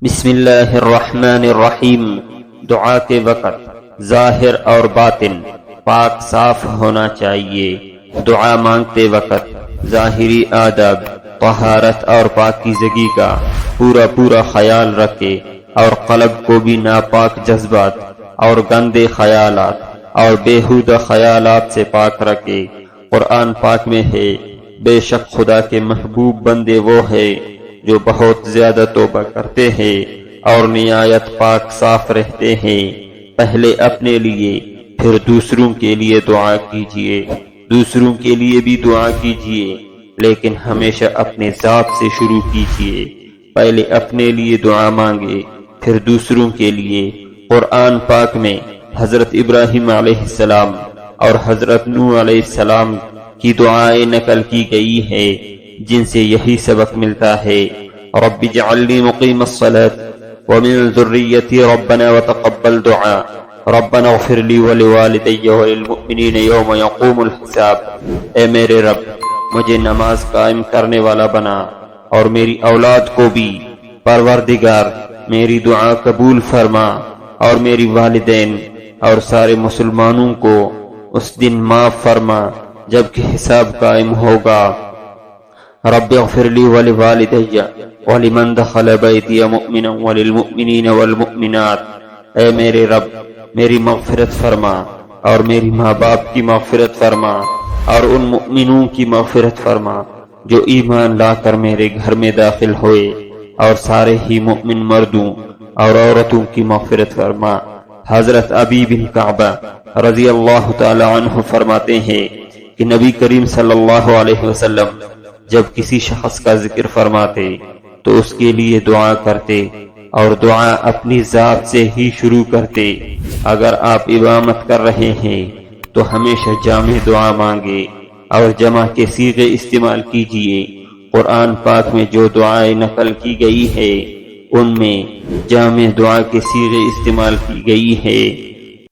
بسم اللہ الرحمن الرحیم۔ دعا کے وقت ظاہر اور باطن پاک صاف ہونا چاہیے۔ دعا مانگتے وقت ظاہری آداب، طہارت اور پاکیزگی کا پورا خیال رکھے اور قلب کو بھی ناپاک جذبات اور گندے خیالات اور بیہودہ خیالات سے پاک رکھے۔ قرآن پاک میں ہے، بے شک خدا کے محبوب بندے وہ ہے جو بہت زیادہ توبہ کرتے ہیں اور نہایت پاک صاف رہتے ہیں۔ پہلے اپنے لیے پھر دوسروں کے لیے دعا کیجیے۔ دوسروں کے لیے بھی دعا کیجیے، لیکن ہمیشہ اپنے ذات سے شروع کیجیے۔ پہلے اپنے لیے دعا مانگے پھر دوسروں کے لیے۔ قرآن پاک میں حضرت ابراہیم علیہ السلام اور حضرت نوح علیہ السلام کی دعائیں نقل کی گئی ہے، جن سے یہی سبق ملتا ہے۔ رب اجعلنی مقیم الصلاۃ ومن ذریتی ربنا وتقبل دعاء ربنا اغفر لی ولوالدی وللمؤمنین یوم یقوم الحساب۔ اے میرے رب، مجھے نماز قائم کرنے والا بنا اور میری اولاد کو بھی۔ پروردگار، میری دعا قبول فرما اور میری والدین اور سارے مسلمانوں کو اس دن معاف فرما جبکہ حساب قائم ہوگا۔ رب اغفر لی ولوالدی ولمن دخل بیتی مؤمنا وللمؤمنین والمؤمنات۔ اے میرے رب، میری مغفرت فرما اور میری ماں باپ کی مغفرت فرما اور ان مؤمنوں کی مغفرت فرما جو ایمان لا کر میرے گھر میں داخل ہوئے، اور سارے ہی مؤمن مردوں اور عورتوں کی مغفرت فرما۔ حضرت ابی بن کعبہ رضی اللہ تعالی عنہ فرماتے ہیں کہ نبی کریم صلی اللہ علیہ وسلم جب کسی شخص کا ذکر فرماتے تو اس کے لیے دعا کرتے اور دعا اپنی ذات سے ہی شروع کرتے۔ اگر آپ امامت کر رہے ہیں تو ہمیشہ جامع دعا مانگے اور جمع کے صیغے استعمال کیجیے۔ قرآن پاک میں جو دعائیں نقل کی گئی ہے ان میں جامع دعا کے صیغے استعمال کی گئی ہے۔